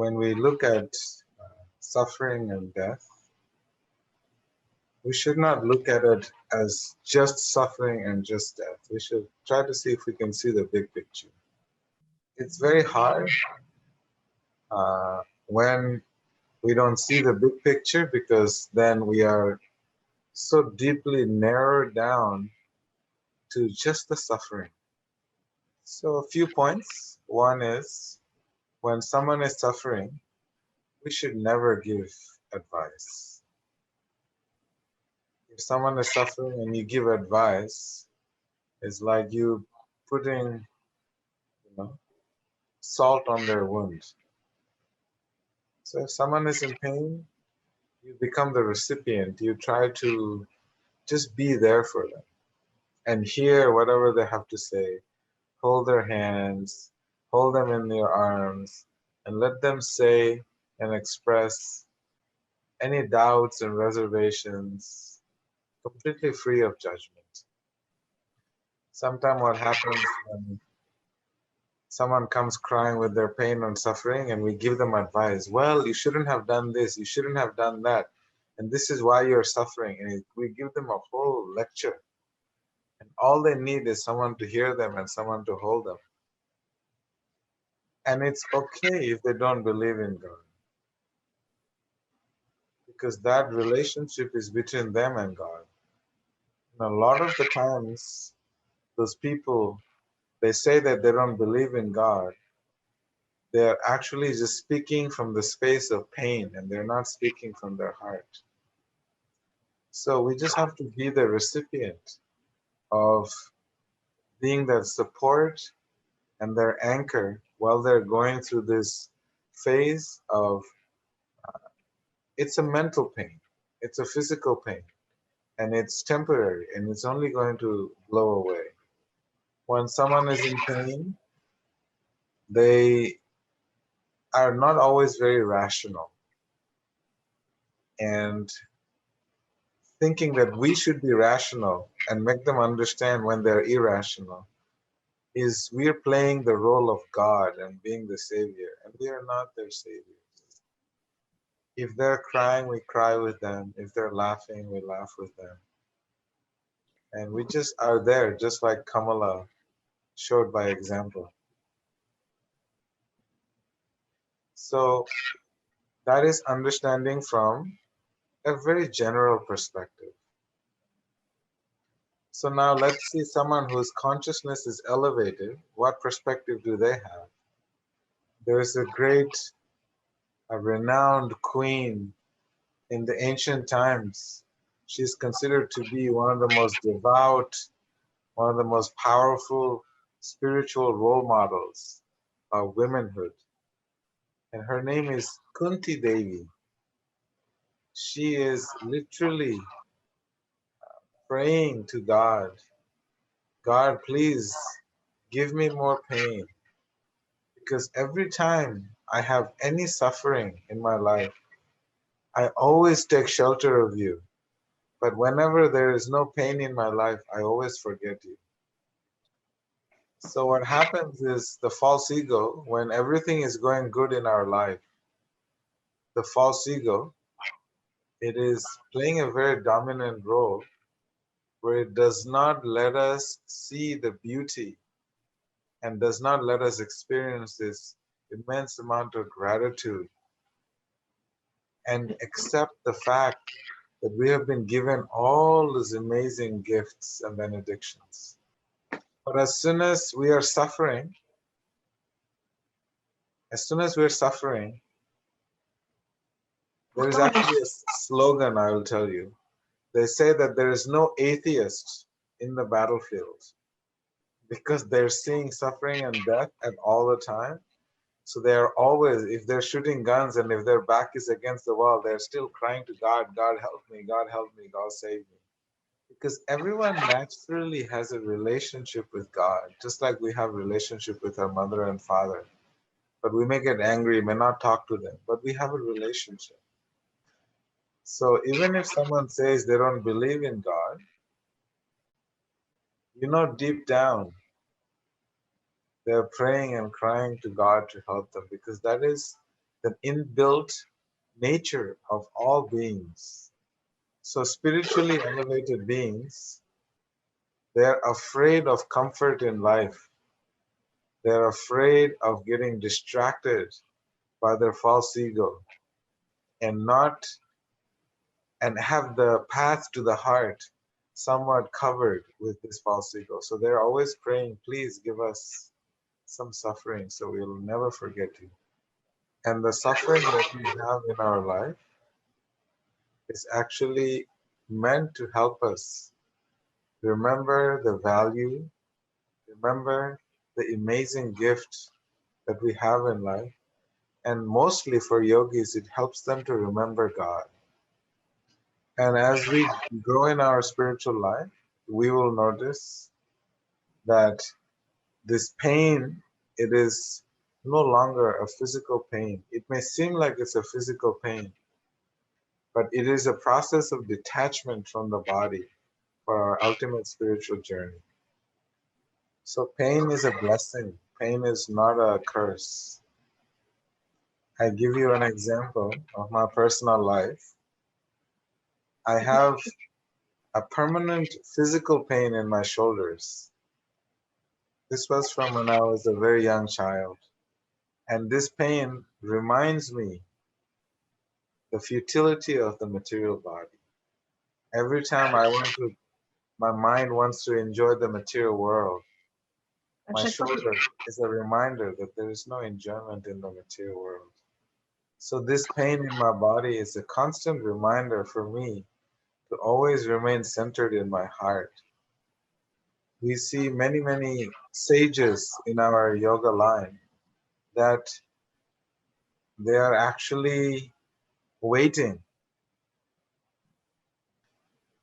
when we look at suffering and death, we should not look at it as just suffering and just death. We should try to see if we can see the big picture. It's very hard when we don't see the big picture because then we are so deeply narrowed down to just the suffering. So, a few points. One is when someone is suffering, we should never give advice. If someone is suffering and you give advice, it's like you putting, salt on their wound. So if someone is in pain, you become the recipient. You try to just be there for them and hear whatever they have to say. Hold their hands, hold them in your arms, and let them say and express any doubts and reservations, completely free of judgment. Sometimes what happens when someone comes crying with their pain and suffering and we give them advice, well, you shouldn't have done this, you shouldn't have done that, and this is why you're suffering, and we give them a whole lecture, and all they need is someone to hear them and someone to hold them. And it's okay if they don't believe in God, because that relationship is between them and God. And a lot of the times those people, they say that they don't believe in God, they're actually just speaking from the space of pain and they're not speaking from their heart. So we just have to be the recipient of being their support and their anchor while they're going through this phase of it's a mental pain, it's a physical pain, and it's temporary and it's only going to blow away. When someone is in pain, they are not always very rational. And thinking that we should be rational and make them understand when they're irrational is we're playing the role of God and being the savior, and we are not their saviors. If they're crying, we cry with them. If they're laughing, we laugh with them. And we just are there, just like Kamala showed by example. So that is understanding from a very general perspective. So now let's see someone whose consciousness is elevated. What perspective do they have? There is a renowned queen in the ancient times. She's considered to be one of the most devout, one of the most powerful spiritual role models of womanhood. And her name is Kunti Devi. She is literally praying to God, God, please give me more pain. Because every time I have any suffering in my life, I always take shelter of you. But whenever there is no pain in my life, I always forget you. So what happens is the false ego, when everything is going good in our life, the false ego, it is playing a very dominant role where it does not let us see the beauty and does not let us experience this immense amount of gratitude and accept the fact that we have been given all these amazing gifts and benedictions. But as soon as we are suffering, there is actually a slogan I will tell you. They say that there is no atheist in the battlefield because they're seeing suffering and death at all the time. So they are always, if they're shooting guns and if their back is against the wall, they're still crying to God, God help me, God help me, God save me. Because everyone naturally has a relationship with God, just like we have a relationship with our mother and father. But we may get angry, may not talk to them, but we have a relationship. So even if someone says they don't believe in God, deep down, they're praying and crying to God to help them because that is the inbuilt nature of all beings. So spiritually elevated beings, they're afraid of comfort in life. They're afraid of getting distracted by their false ego and not and have the path to the heart somewhat covered with this false ego. So they're always praying, please give us some suffering so we'll never forget you. And the suffering that we have in our life is actually meant to help us remember the value, remember the amazing gift that we have in life. And mostly for yogis, it helps them to remember God. And as we grow in our spiritual life, we will notice that this pain, it is no longer a physical pain. It may seem like it's a physical pain, but it is a process of detachment from the body for our ultimate spiritual journey. So pain is a blessing. Pain is not a curse. I give you an example of my personal life. I have a permanent physical pain in my shoulders. This was from when I was a very young child. And this pain reminds me the futility of the material body. Every time my mind wants to enjoy the material world, my shoulder is a reminder that there is no enjoyment in the material world. So this pain in my body is a constant reminder for me to always remain centered in my heart. We see many, many sages in our yoga line that they are actually waiting.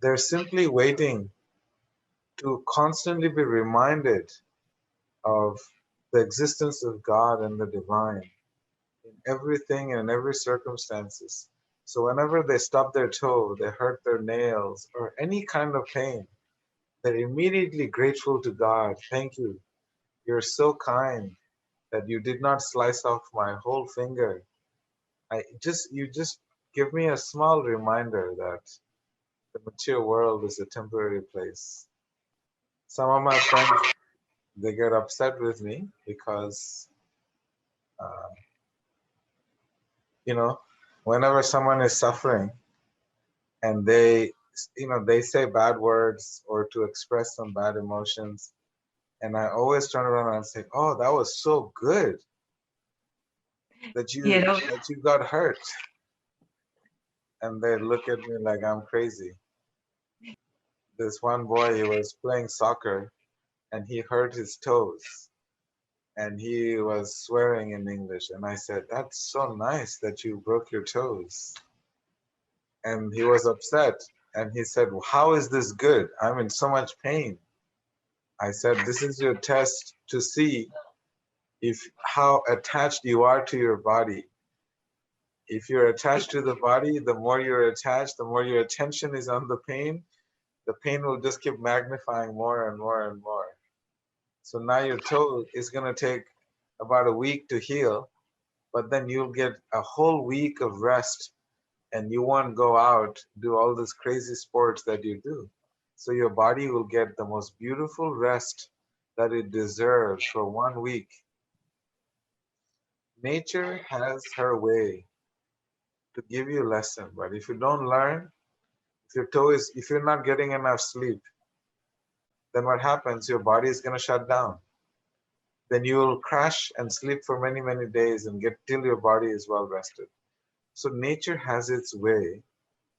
They're simply waiting to constantly be reminded of the existence of God and the divine in everything and every circumstances. So whenever they stub their toe, they hurt their nails, or any kind of pain, they're immediately grateful to God. Thank you. You're so kind that you did not slice off my whole finger. You just give me a small reminder that the material world is a temporary place. Some of my friends, they get upset with me because, uh, you know, whenever someone is suffering and they say bad words or to express some bad emotions, and I always turn around and say, "Oh, that was so good that you got hurt," and they look at me like I'm crazy. This one boy, he was playing soccer and he hurt his toes and he was swearing in English. And I said, "That's so nice that you broke your toes." And he was upset and he said, "How is this good? I'm in so much pain." I said, "This is your test to see if how attached you are to your body. If you're attached to the body, the more you're attached, the more your attention is on the pain will just keep magnifying more and more and more. So now your toe is going to take about a week to heal, but then you'll get a whole week of rest and you won't go out, do all these crazy sports that you do. So your body will get the most beautiful rest that it deserves for 1 week. Nature has her way to give you a lesson, but if you don't learn, if you're not getting enough sleep, then what happens? Your body is going to shut down. Then you will crash and sleep for many, many days and get till your body is well rested. So nature has its way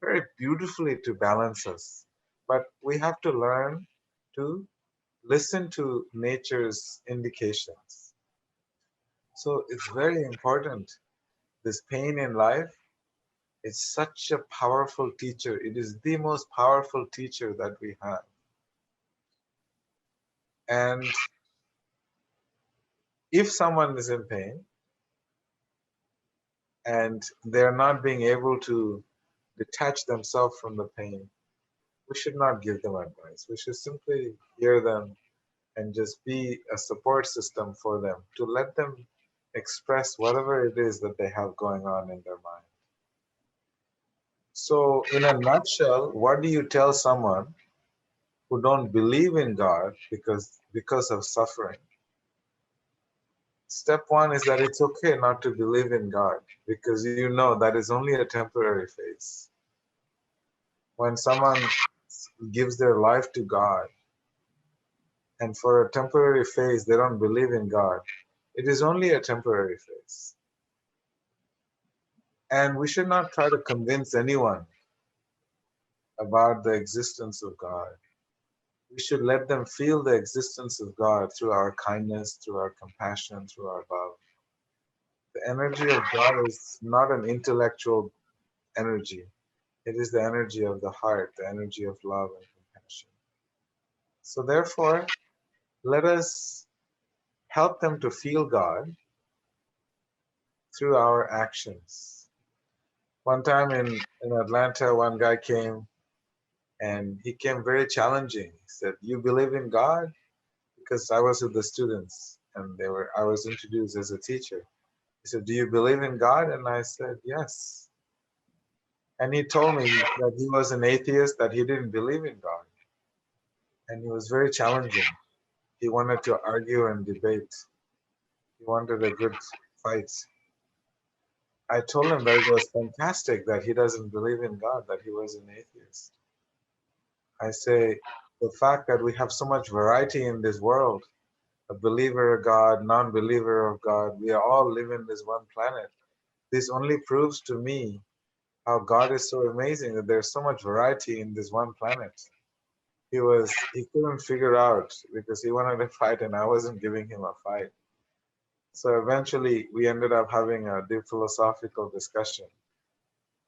very beautifully to balance us. But we have to learn to listen to nature's indications. So it's very important. This pain in life is such a powerful teacher. It is the most powerful teacher that we have. And if someone is in pain and they're not being able to detach themselves from the pain, we should not give them advice. We should simply hear them and just be a support system for them to let them express whatever it is that they have going on in their mind. So, in a nutshell, what do you tell someone who don't believe in God because of suffering? Step one is that it's okay not to believe in God because you know that is only a temporary phase. When someone gives their life to God and for a temporary phase they don't believe in God, it is only a temporary phase. And we should not try to convince anyone about the existence of God. We should let them feel the existence of God through our kindness, through our compassion, through our love. The energy of God is not an intellectual energy. It is the energy of the heart, the energy of love and compassion. So therefore, let us help them to feel God through our actions. One time in Atlanta, one guy came and he came very challenging. He said, "You believe in God?" Because I was with the students and I was introduced as a teacher. He said, "Do you believe in God?" And I said, "Yes." And he told me that he was an atheist, that he didn't believe in God. And he was very challenging. He wanted to argue and debate. He wanted a good fight. I told him that it was fantastic that he doesn't believe in God, that he was an atheist. I say, the fact that we have so much variety in this world, a believer of God, non-believer of God, we are all living this one planet. This only proves to me how God is so amazing that there's so much variety in this one planet. He couldn't figure out because he wanted to fight and I wasn't giving him a fight. So eventually we ended up having a deep philosophical discussion.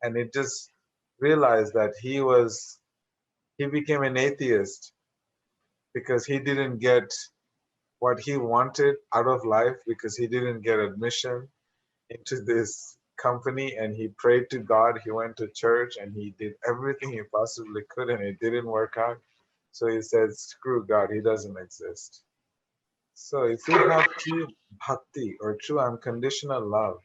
And it just realized that he became an atheist because he didn't get what he wanted out of life because he didn't get admission into this company, and he prayed to God, he went to church and he did everything he possibly could and it didn't work out. So he said, screw God, he doesn't exist. So if we have true bhakti or true unconditional love,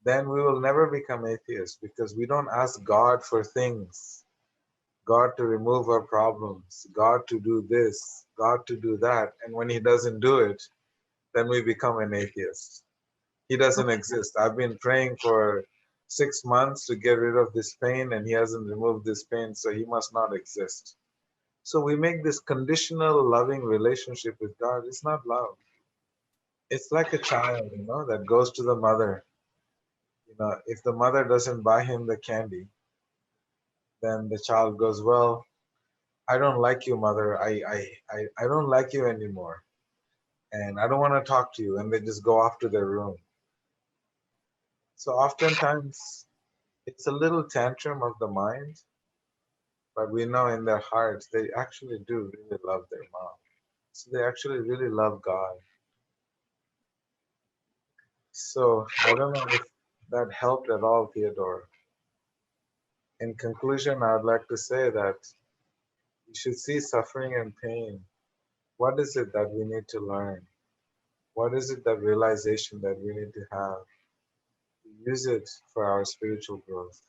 then we will never become atheists because we don't ask God for things. God to remove our problems, God to do this, God to do that. And when he doesn't do it, then we become an atheist. He doesn't exist. I've been praying for 6 months to get rid of this pain and he hasn't removed this pain, so he must not exist. So we make this conditional loving relationship with God. It's not love. It's like a child, that goes to the mother. If the mother doesn't buy him the candy, then the child goes, well, I don't like you, mother. I don't like you anymore. And I don't want to talk to you. And they just go off to their room. So oftentimes it's a little tantrum of the mind, but we know in their hearts they actually do really love their mom. So they actually really love God. So I don't know if that helped at all, Theodore. In conclusion, I would like to say that we should see suffering and pain. What is it that we need to learn? What is it that realization that we need to have? Use it for our spiritual growth.